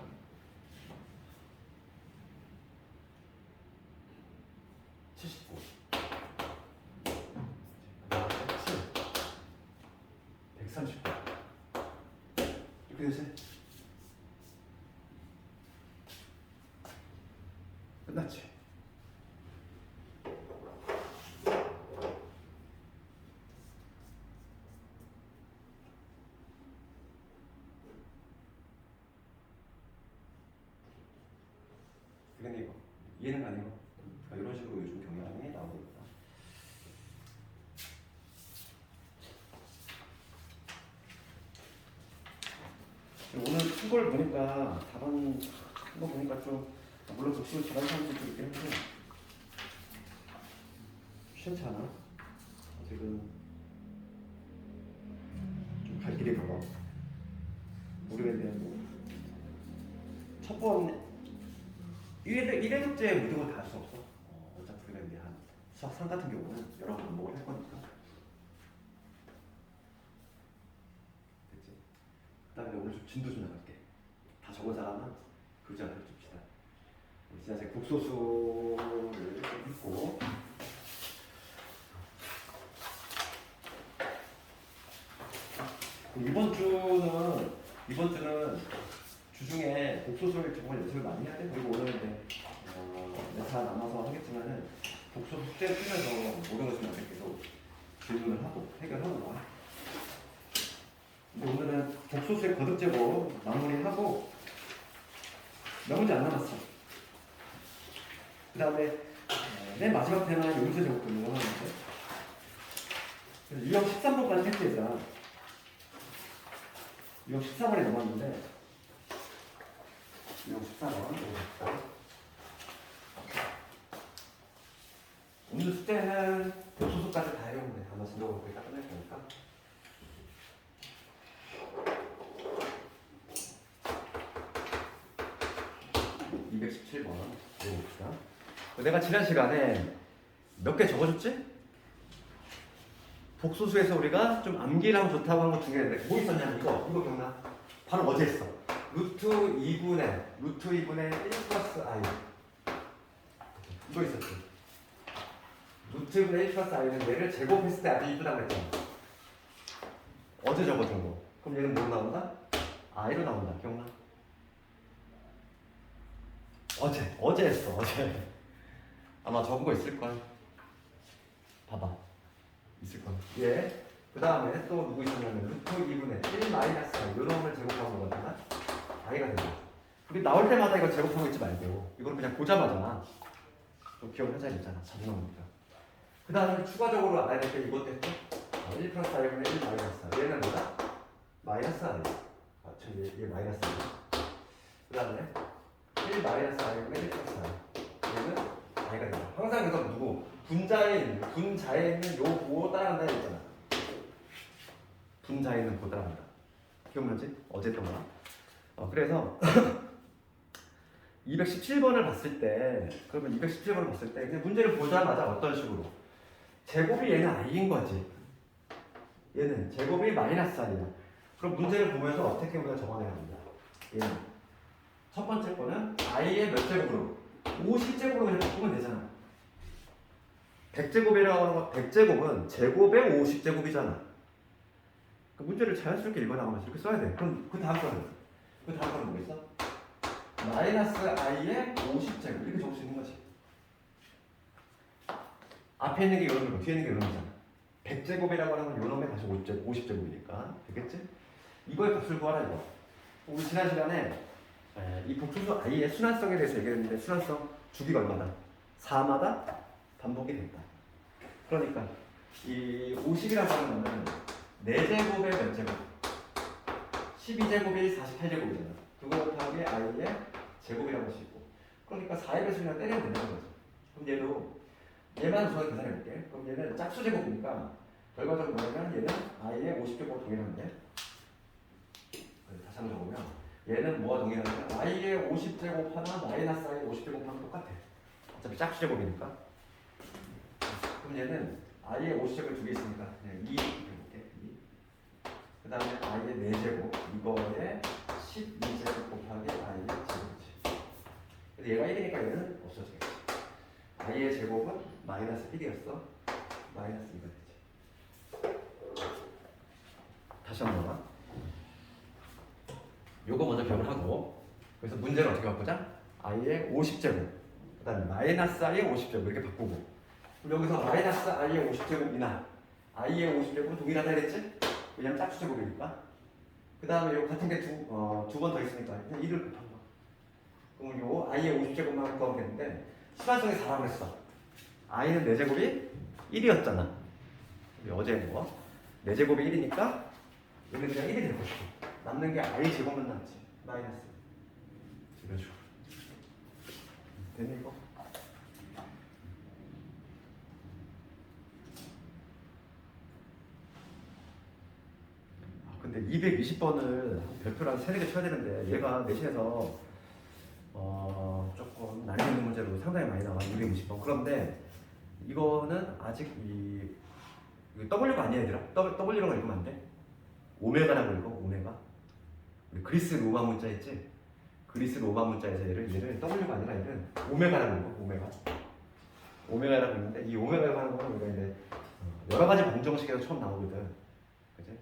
79 그 다음에 7 139 이렇게 되지? 끝났지? 근데 이거 이해는 가네요. 이런 식으로 요즘 경향이 나오고 있다. 오늘 푼 걸 보니까 답안 한거 보니까 좀 물론 독식을 잘하는 사람들도 있긴 한데 시원치 않아. 아직은 좀 갈 길이 멀어. 모르겠네. 첫 번 1회 숙제 모든 걸 다 할 수 없어. 어차피 우리가 이제 한 수학 3 같은 경우는 여러 과목을 할 거니까. 됐지? 그 다음에 오늘 좀 진도 좀 나갈게. 다 적은 사람은 글자 하나 줍시다. 지난주에 국소수를 좀 했고 이번 주는 주중에 복소수를 정말 연습을 많이 해야 돼. 그리고 오늘 이제 다 남아서 하겠지만은 복소수 숙제를 풀면서 모든 것을 계속 질문을 하고 해결하고 와. 근데 오늘은 복소수의 거듭제곱 마무리하고 몇 문제 안 남았어. 그 다음에 맨 마지막 테마 용수 제곱 그리는 거 하는데 유형 13번까지 했대잖아. 유형 14번에 넘었는데 유형 14번 오늘 숙제는 복소수까지 다 해오면 아마 진도가 거의 다 끝날 거니까 해봅시다. 내가 지난 시간에 몇 개 적어줬지? 복소수에서 우리가 좀 암기를 하면 좋다고 한 것 중에 뭐 있었냐면 이거 기억나? 바로 어제 했어. 루트 2분의 1 플러스 i 이거 있었지. 루트 2분의 1 플러스 i는 얘를 제곱했을 때 아주 이쁘다고 했잖아. 어제 적어준 거. 그럼 얘는 뭐로 나온다? i로 나온다. 기억나? 어제 했어. 어제 아마 적은 거 있을걸. 봐봐. 있을걸. 예. 그 다음에 또 누구 있었냐면 루트 2분의 1 마이너스 i 요 놈을 제곱하는 거잖아. i가 되죠. 우리 나올 때마다 이거 제곱하고 있지 말고 이거는 그냥 보자마자 좀 기억하자 있잖아. 자주 나오니까. 그 다음에 추가적으로 알아야 될 게 이것도 했죠. 1 플러스 i분의 1 마이너스 i 얘는 뭐다? 마이너스 i. 얘 마이너스 i. 그 다음에 1 마이너스 i분의 1 플러스 i 얘는 i가 된다. 항상 그래서 누구? 분자에 있는 요 보호 따라간다 했잖아. 분자에 있는 보호 따라간다. 기억나지? 어제 했던 거야. 그래서 217번을 봤을 때 그러면 217번을 봤을 때 그냥 문제를 보자마자 어떤 식으로 제곱이 얘는 i인 거지. 얘는 제곱이 마이너스 i야. 그럼 문제를 보면서 어떻게 우리가 적어내야 합니다. 얘는 첫 번째 거는 i의 몇 제곱으로? 50제곱으로 그냥 바꾸면 되잖아. 100제곱이라고 하는 거 100제곱은 제곱의 50제곱이잖아. 그 문제를 자연스럽게 읽어나가면서 이렇게 써야 돼. 그럼 그 다음 거는 뭐겠어? 마이너스 i의 50제곱 이렇게 적을 수 있는 거지. 앞에 있는 게 요놈이고 뒤에 있는 게 요놈이잖아. 100제곱이라고 하는 건 요놈의 다시 50제곱이니까 되겠지? 이거의 값을 구하라 이거. 우리 지난 시간에 이 복소수 i의 순환성에 대해서 얘기했는데 순환성 주기가 얼마다? 4마다 반복이 된다. 그러니까 이 50이라고 하는 거는 4제곱의 몇 제곱? 12제곱이 48제곱이잖아. 그거 곱하기 i의 제곱이라고 할 수 있고. 그러니까 4의 배수를 그냥 때리면 된다는 거죠. 그럼 얘도 얘만 우선 계산해 볼게. 그럼 얘는 짝수 제곱이니까 결과적으로 뭐냐면 얘는 i의 50제곱 동일한데, 다시 한번 적으면 얘는 뭐가 동일하냐면 i의 50제곱 하나 마이너스 i의 50제곱 하나 똑같아. 어차피 짝수 제곱이니까. 그럼 얘는 i의 50제곱 두 개 있으니까 그냥 2 해볼게. 2. 그 다음에 i의 4제곱 이거에 12제곱 곱하기 i의 제곱이지. 근데 얘가 1이니까 얘는 없어지겠지. i의 제곱은 마이너스 1이었어. 마이너스 2가 되지. 다시 한번 봐. 요거 먼저 기억을 하고, 그래서 문제를 어떻게 바꾸자? i의 50제곱 그 다음에 마이너스 i의 50제곱 이렇게 바꾸고, 여기서 마이너스 i의 50제곱이나 i의 50제곱은 동일하다 그랬지? 왜냐면 짝수 제곱이니까. 그 다음에 요 같은 게 두 번 더 있으니까 그냥 1을 곱한 거. 그럼 요 i의 50제곱만 구하면 되는데 수반성이 4라고 했어. i는 4제곱이 1이었잖아. 어제 뭐 4제곱이 1이니까 여기 그냥 1이 될 것이고, 남는 게 i 제곱만 남지. 마이너스 이런 식으로. 되니 이거? 근데 220번을 별표를 한 3-4개 쳐야 되는데 얘가 내신에서 조금 난이도 있는 문제로 상당히 많이 나와. 220번. 그런데 이거는 아직 이거 W가 아니야 얘들아. W라고 읽으면 안 돼. 오메가라고 읽어. 오메가. 그리스 로마 문자 있지? 그리스 로마 문자에서 얘를 W가 아니라 얘는 오메가라고 읽어. 오메가라고 읽는데 이 오메가라고 하는 거는 우리가 이제 여러 가지 방정식에서 처음 나오거든. 그지?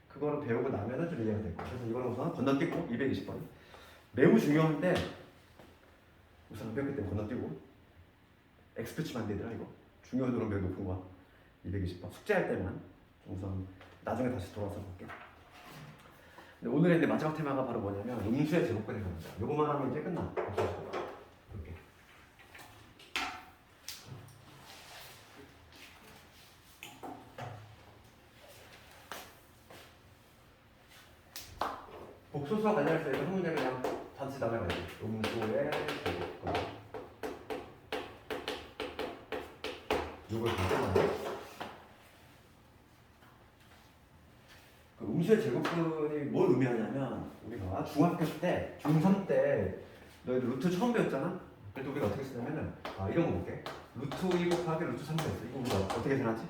그거를 배우고 나면은 좀 이해가 될 거야. 그래서 이거는 우선 건너뛰고 220번. 매우 중요한데 우선 배웠기 때문에 건너뛰고. X표 치면 안 되더라 이거. 중요도로 매우 높은 거야. 220번. 숙제할 때만. 우선 나중에 다시 돌아와서 볼게. 근데 오늘의 이제 마지막 테마가 바로 뭐냐면 음수의 제곱권에 관한 거야. 요거만 하면 이제 끝나. 볼게. 복소수와 관련해서 한 문제 그냥 단지 나가야지. 음수의 제곱권. 요걸 볼게요. 그 음수의 제곱근이 뭘 의미하냐면 우리가 중학교 때, 중3 때 너희들 루트 처음 배웠잖아? 그때 우리가 어떻게 쓰냐면은 이런 거 볼게. 루트 2 곱하기 루트 3 배웠어. 이거 우리가 어떻게 생각하지?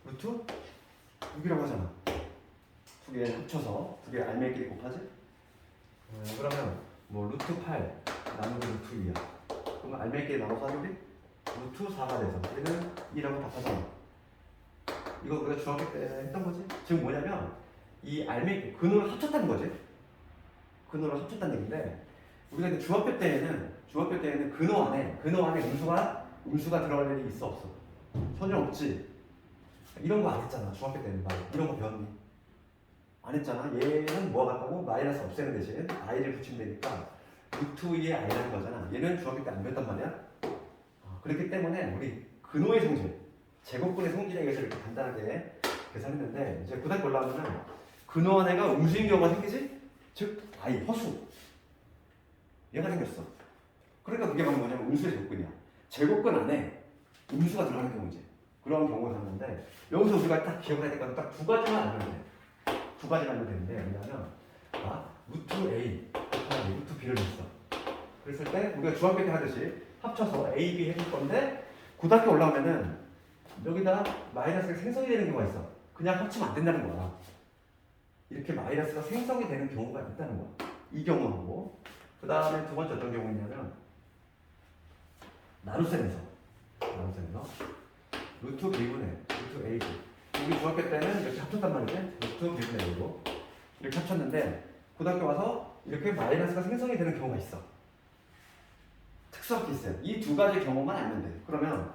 루트 6이라고 하잖아. 두 개 합쳐서 두 개 알맹이끼리 곱하지? 그러면 뭐 루트 8 나누기 루트 2야. 그러면 알맹이끼리 나눠서 하면 우리 루트 4가 돼서 얘는 2라고 답하잖아. 이거 우리가 중학교 때 했던 거지? 지금 뭐냐면 이 알맹이 근호를 합쳤다는 거지. 근호를 합쳤다는 얘기인데 우리가 이제 중학교 때에는 근호 안에 음수가 들어갈 일이 있어 없어? 전혀 없지. 이런 거 안 했잖아. 중학교 때는 막 이런 거 배웠니? 안 했잖아. 얘는 뭐가 같다고? 마이너스 없애는 대신 i를 붙이면 되니까 루트 2의 i라는 거잖아. 얘는 중학교 때 안 배웠단 말이야. 그렇기 때문에 우리 근호의 성질, 제곱근의 성질에 의해서 이렇게 간단하게 계산했는데 이제 고등학교 올라가면은 근호 안에가 음수인 경우가 생기지? 즉 i 허수 얘가 생겼어. 그러니까 그게 바로 뭐냐면 음수의 제곱근이야. 제곱근 안에 음수가 들어가는 경우지. 그런 경우가 있는데 여기서 우리가 딱 기억을 해야 될 건 딱 두 가지만 알면 돼. 두 가지만 알면 되는데 뭐냐면 루트 a 곱하기 루트 b를 했어. 그랬을 때 우리가 중학교 때 하듯이 합쳐서 a, b 해줄 건데 고등학교 올라오면은 여기다 마이너스가 생성이 되는 경우가 있어. 그냥 합치면 안 된다는 거야. 이렇게 마이너스가 생성이 되는 경우가 있다는 거야. 이 경우하고 그 다음에 두 번째 어떤 경우냐면 나눗셈에서 루트 b분의 루트 a 우리 중학교 때는 이렇게 합쳤단 말이지. 루트 b분의 a로 이렇게 합쳤는데 고등학교 와서 이렇게 마이너스가 생성이 되는 경우가 있어. 특수한 케이스야. 이 두 가지 경우만 알면 돼. 그러면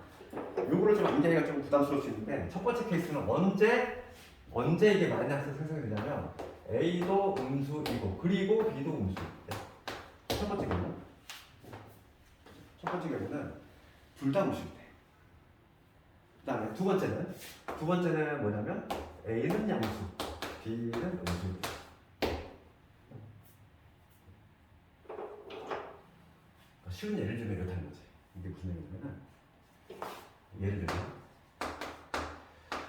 요거를 좀 암기하기가 좀 부담스러울 수 있는데 첫 번째 케이스는 언제 이게 마이너스 생성이 되냐면 A도 음수이고 그리고 B도 음수. 첫 번째 경우는 둘 다 음수일 때. 그 다음에 두 번째는 뭐냐면 A는 양수, B는 음수일 때. 쉬운 예를 들면 이렇다는 거지. 이게 무슨 얘기냐면 예를 들어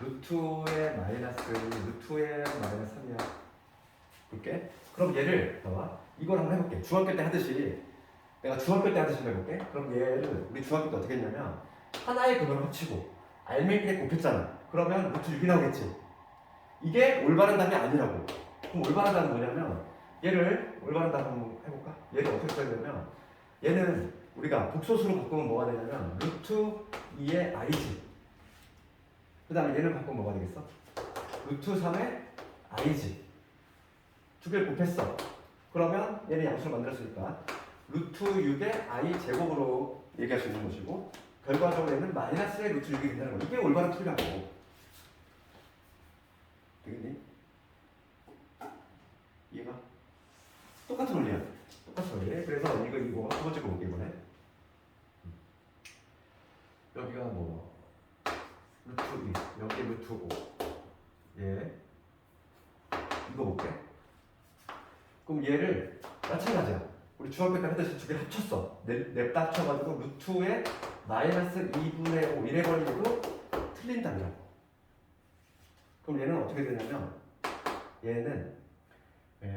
루트의 마이너스 3이야. 볼게. 그럼 얘를 봐봐. 이걸 한번 해볼게. 중학교 때 하듯이 내가 중학교 때 하듯이 해볼게. 그럼 얘를 우리 중학교 때 어떻게 했냐면 하나의 근원을 합치고 알맹이에 곱했잖아. 그러면 루트 6이 나오겠지. 이게 올바른 답이 아니라고. 그럼 올바른 답은 뭐냐면 얘를 올바른 답 한번 해볼까? 얘를 어떻게 써야 되냐면 얘는 우리가 복소수로 바꾸면 뭐가 되냐면 루트 2의 i지. 그 다음에 얘를 바꾸면 뭐가 되겠어? 루트 3의 i지. 두 개를 곱했어. 그러면 얘는 양수를 만들었으니까 루트 6의 i 제곱으로 얘기할 수 있는 것이고 결과적으로 얘는 마이너스의 루트 6이 된다는 거. 이게 올바른 풀이라고. 되겠니? 이해가? 똑같은 원리야. 똑같은 원리. 그래서 이거 두 번째 거 볼게 이번에. 여기가 뭐 루트 2, 여기 루트 5. 예. 이거 볼게. 그럼 얘를 마찬가지야. 우리 중학교 때 하듯이 두 개 합쳤어. 냅다 합쳐가지고 루트에 마이너스 2분의 5 이래 버리고도 틀린답니다. 그럼 얘는 어떻게 되냐면 얘는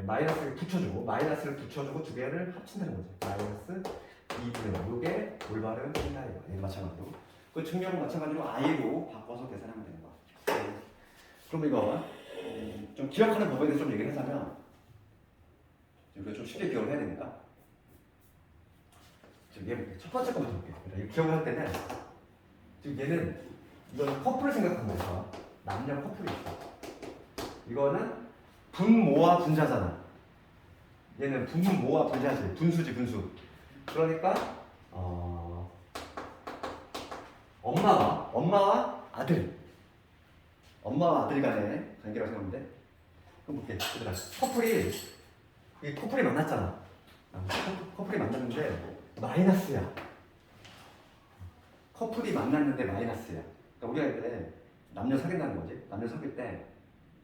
마이너스를 붙여주고 두 개를 합친다는 거지. 마이너스 2분의 5. 이게 올바른 틀이다. 얘 마찬가지로. 그 증명은 마찬가지로 i로 바꿔서 계산하면 되는 거야. 그럼 이거 좀 기억하는 법에 대해서 좀 얘기를 하자면 우리가 좀 쉽게 기억을 해야 되니까 지금 얘 첫 번째 거부터 볼게요. 그러니까 기억을 할 때는 지금 얘는 이거는 커플을 생각하는 거야. 남녀 커플이 있어. 이거는 분모와 분자잖아. 얘는 분모와 분자지. 분수지 분수. 그러니까 엄마와 아들. 엄마와 아들 간의 관계라고 생각하면 돼. 그럼 볼게. 얘들아, 커플이 만났잖아. 커플이 만났는데 마이너스야. 커플이 만났는데 마이너스야. 그러니까 우리가 이제 남녀 사귄다는 거지. 남녀 사귈 때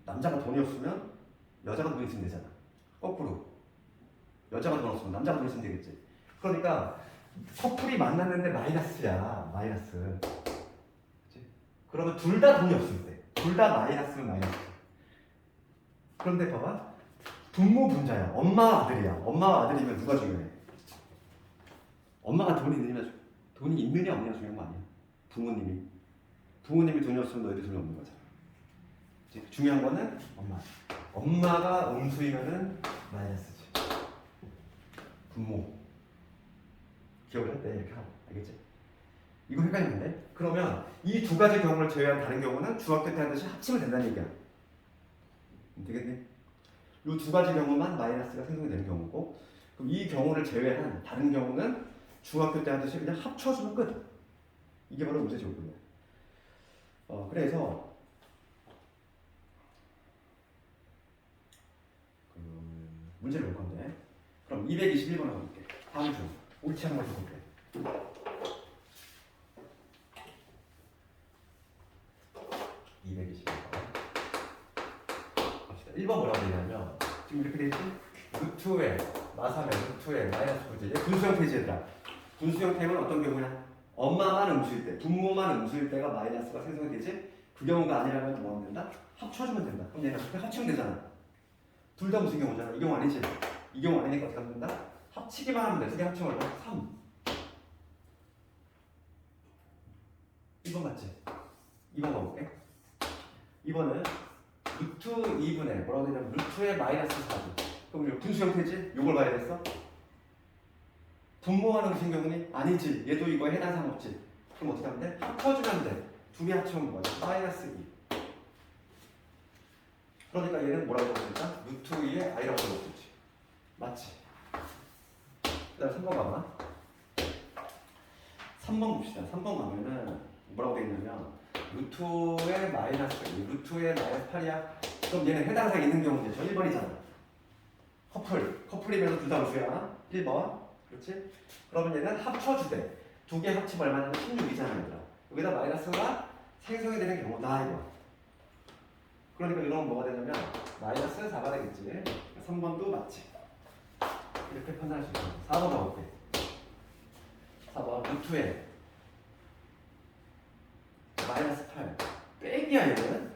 남자가 돈이 없으면 여자가 돈이 있으면 되잖아. 거꾸로 여자가 돈 없으면 남자가 돈 있으면 되겠지. 그러니까 커플이 만났는데 마이너스야. 마이너스. 그치? 그러면 둘 다 돈이 없을 때, 둘 다 마이너스면 마이너스. 그런데 봐봐. 분모 분자야. 엄마와 아들이야. 엄마와 아들이면 누가 중요해? 엄마가 돈이 있느냐 없느냐 중요한 거 아니야. 부모님이 돈이 없으면 너희들 돈이 없는 거잖아. 그치? 중요한 거는 엄마가 음수이면은 마이너스지. 분모. 기억을 할 때 이렇게 하고. 알겠지? 이거 헷갈리는데? 그러면 이 두 가지 경우를 제외한 다른 경우는 중학교 때 하듯이 합치면 된다는 얘기야. 되겠니? 이 두 가지 경우만 마이너스가 생성이 되는 경우고, 그럼 이 경우를 제외한 다른 경우는 중학교 때 하듯이 그냥 합쳐주면 끝. 이게 바로 문제 제곱이야. 그래서 문제를 볼 건데, 그럼 221번을 가볼게. 다음 중 옳지 않은 것을 볼게. 221번 갑시다. 1번 뭐라고 되냐면 지금 이렇게 되어있지? 루트에 마삼에 루트에 마이너스 분수. 이제 분수 형태지 얘들아. 분수 형태는 어떤 경우냐? 엄마만 음수일 때, 부모만 음수일 때가 마이너스가 생성이 되지? 그 경우가 아니라면 뭐 하면 된다? 합쳐주면 된다. 그럼 얘는 어떻게 합치면 되잖아. 둘 다 무슨 경우잖아. 이 경우 아니지? 이 경우 아니니까 어떻게 하면 된다? 합치기만 하면 돼. 두 개 합치면 얼마? 3. 2번 맞지? 2번 가볼게. 2번은 루트 2분의 뭐라고 되냐면 루트의 마이너스 4지. 그럼 이거 분수 형태지? 이걸 봐야겠어? 분모하는 무슨 경우니? 아니지. 얘도 이거에 해당 사항 없지. 그럼 어떻게 하면 돼? 합쳐주면 돼. 두 개 합치면 뭐지? 마이너스 2. 그러니까 얘는 뭐라고 적어줄까? 루트 2의 i라고 적어주지. 맞지? 그 다음 3번 가봐. 3번 봅시다. 3번 가면은 뭐라고 되어있냐면 루트의 마이너스 2, 루트의 마이너스 8이야. 그럼 얘는 해당 사항 있는 경우인데 저 1번이잖아. 커플이면서 둘 다 음수야. 1번. 그렇지? 그러면 얘는 합쳐주되 두 개 합치면 얼마냐면 16이잖아 얘들아. 여기다 마이너스가 생성이 되는 경우다 이거. 그러니까 이런 건 뭐가 되냐면 마이너스 4가 되겠지. 3번도 맞지. 이렇게 판단할 수 있어. 4번 나올게. 4번 루트에 백이야 얘는.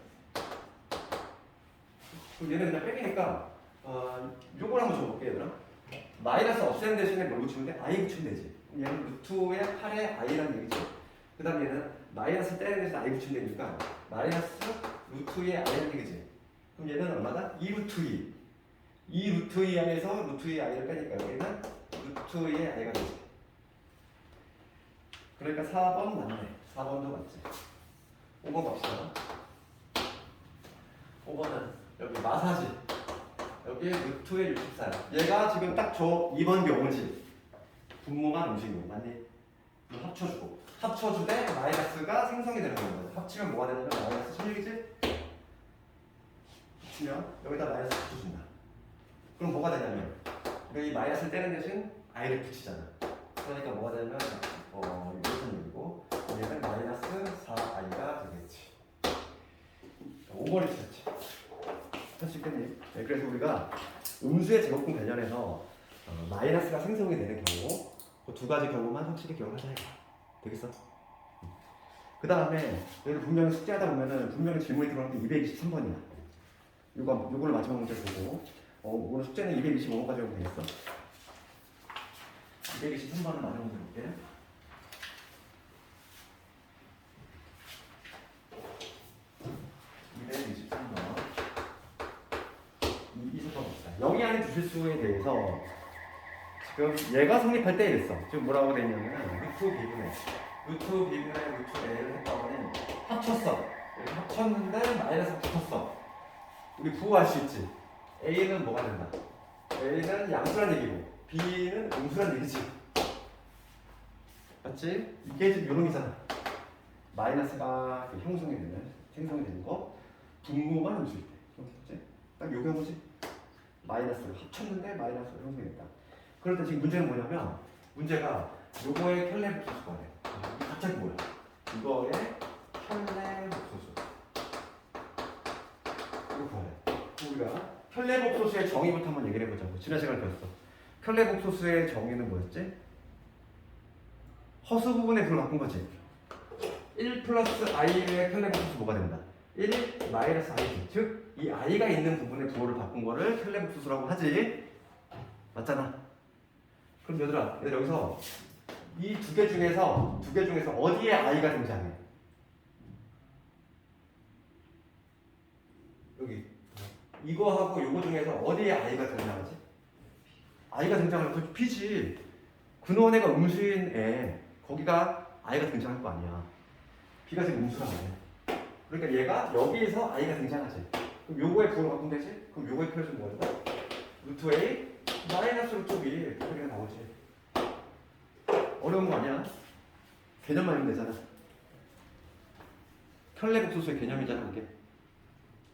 그럼 얘는 그냥 백이니까 요걸 한번 줘볼게 얘들아. 마이너스 없애는 대신에 뭘 붙이면 돼? i 붙이면 되지. 그럼 얘는 루트의 8의 i라는 얘기지. 그 다음에 얘는 마이너스 떼는 대신에 i 붙이면 되니까 마이너스 루트의 i라는 얘기지. 그럼 얘는 얼마다? 2 루트 2. 2 루트 2 안에서 루트 2 i를 빼니까 여기는 루트 2의 i가 되지. 그러니까 4번 맞네. 4번도 맞지. 5번 갑시다. 5번은 여기 마사지. 여기 루트의 64야. 얘가 지금 딱 저 2번 경우지. 분모만 움직이고 맞니? 합쳐주고. 합쳐주되 마이너스가 생성이 되는 거야. 합치면 뭐가 되냐면 마이너스 16이지? 합치면 여기다 마이너스 붙여준다. 그럼 뭐가 되냐면 이 마이너스를 떼는 대신 i를 붙이잖아. 그러니까 뭐가 되냐면 이것은 여기고 얘는 마이너스 4i가 되겠지. 5번이 틀렸지. 할 수 있겠니? 네, 그래서 우리가 음수의 제곱근 관련해서 마이너스가 생성이 되는 경우 그 두 가지 경우만 확실히 기억하자. 되겠어? 그 다음에 여기 분명히 숙제하다 보면은 분명히 질문이 들어오는 게 223번이야. 요걸 마지막 문제 보고 오늘 숙제는 225번까지 하면 되겠어? 223번은 마지막 문제 볼게. 223번. 여기 안에 주실수에 대해서 지금 얘가 성립할 때 이랬어. 지금 뭐라고 돼 있냐면 루트 b분의 루트 a를 했다고는 합쳤어. 합쳤는데 마이너스 붙었어. 우리 부호할 수 있지. a는 뭐가 된다? a는 양수란 얘기고 b는 음수란 얘기지. 맞지? 이게 지금 요놈이잖아. 마이너스가 생성이 되는 거 분모만 음수일 때. 맞지? 딱 요 경우지. 마이너스를 합쳤는데 마이너스가 형성이 됐다. 그럴 때 지금 문제는 뭐냐면 문제가 요거의 켤레복소수가 돼. 이게 갑자기 뭐야? 이거의 켤레복소수. 이거 구하래. 우리가 켤레복소수의 정의부터 한번 얘기를 해보자고. 지난 시간에 배웠어. 켤레복소수의 정의는 뭐였지? 허수 부분의 부를 바꾼 거지. 1 플러스 i의 켤레복소수 뭐가 된다? 1 마이너스 i. 즉 이 i가 있는 부분의 부호를 바꾼 거를 켤레복소수라고 하지. 맞잖아. 그럼 얘들아 여기서 이 두 개 중에서 어디에 i가 등장해? 여기 이거하고 요거 중에서 어디에 i가 등장하지? i가 등장하면 그 p지. 근원애가 음수인 애 거기가 i가 등장할 거 아니야. b가 지금 음수란 말이야. 그러니까 얘가 여기에서 i가 등장하지. 그럼 요거의 부호를 바꾸면 되지? 그럼 요거의 표현은 뭐야? 루트 a 마이너스 루트 b 이렇게 나오지. 어려운 거 아니야? 개념만 알면 되잖아. 켤레복소수의 개념이잖아 이게.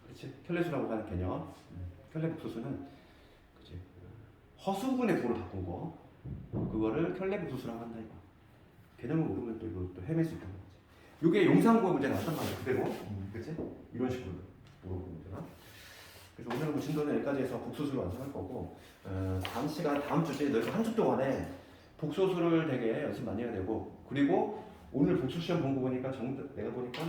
그렇지? 켤레수라고 하는 개념. 켤레복소수는 그치? 허수분의 부호를 바꾼 거. 그거를 켤레복소수라고 한다 이거. 개념을 모르면 또 이거 또 헤맬 수 있다는 거지. 요게 용산고의 문제가 나왔단 말이야 그대로. 그치? 이런 식으로 물어보는 문제나. 그래서 오늘은 뭐 진도는 여기까지 해서 복소수를 완성할 거고 다음 주제 너희가 한 주 동안에 복소수를 되게 연습 많이 해야 되고 그리고 오늘 복수 시험 본 거 보니까 내가 보니까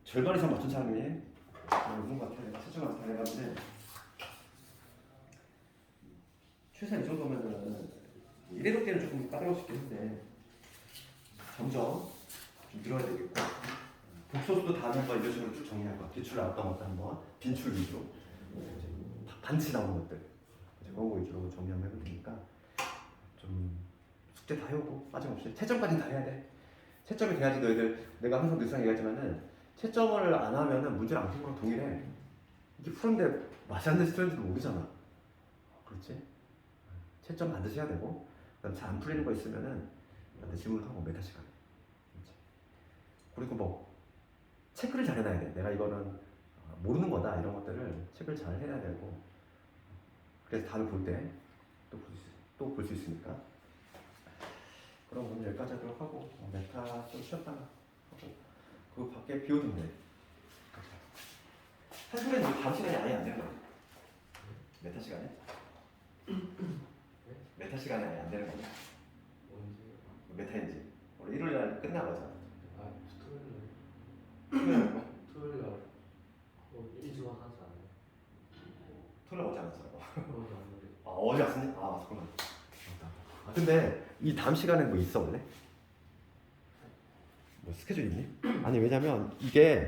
절반 이상 맞춘 사람이 없는 것 같아. 채점을 다 해봤는데 최소한 이 정도면은 이래도 때는 조금 따라올 수 있겠는데 점점 좀 늘어야 되겠고 복소수도 다음에 한번 이런 식으로 쭉 정리할 거야. 기출 나왔던 것도 한번 빈출 위주로 반치 나오는 것들 그런 거 위주로 정리 한번 해볼 테니까 좀 숙제 다 해오고 빠짐없이 채점까지는 다 해야 돼. 채점이 돼야지 너희들 내가 항상 늘상 얘기하지만은 채점을 안 하면은 문제를 안 푸는 거랑 동일해. 이게 푸는데 맛이 안 날 스트레스도 모르잖아. 그렇지? 채점 반드시 해야 되고 그다음 잘 안 풀리는 거 있으면은 나한테 질문하고 메타 시간에. 그리고 뭐 체크를 잘 해놔야 돼. 내가 이거는 모르는 거다 이런 것들을 체크를 잘 해놔야 되고 그래서 답을 볼 때 또 볼 수 있으니까. 그럼 오늘 여기까지 하도록 하고 메타 좀 쉬었다가 하고 그 밖에 비 오던데 사실은 다음 시간이 아예 안 되는 거야. 메타 시간에? 메타 시간에 아예 안 되는 거야. 메타인지 원래 일요일 날 끝나가잖아. 토요일 날 일찍 와서 하지 않아요? 토요일 오지 않았어. 그러지 않는데. 아 어제 왔으니? 아 맞구나. 아 근데 이 다음 시간에 뭐 있어 원래? 뭐 스케줄 있니? 아니 왜냐면 이게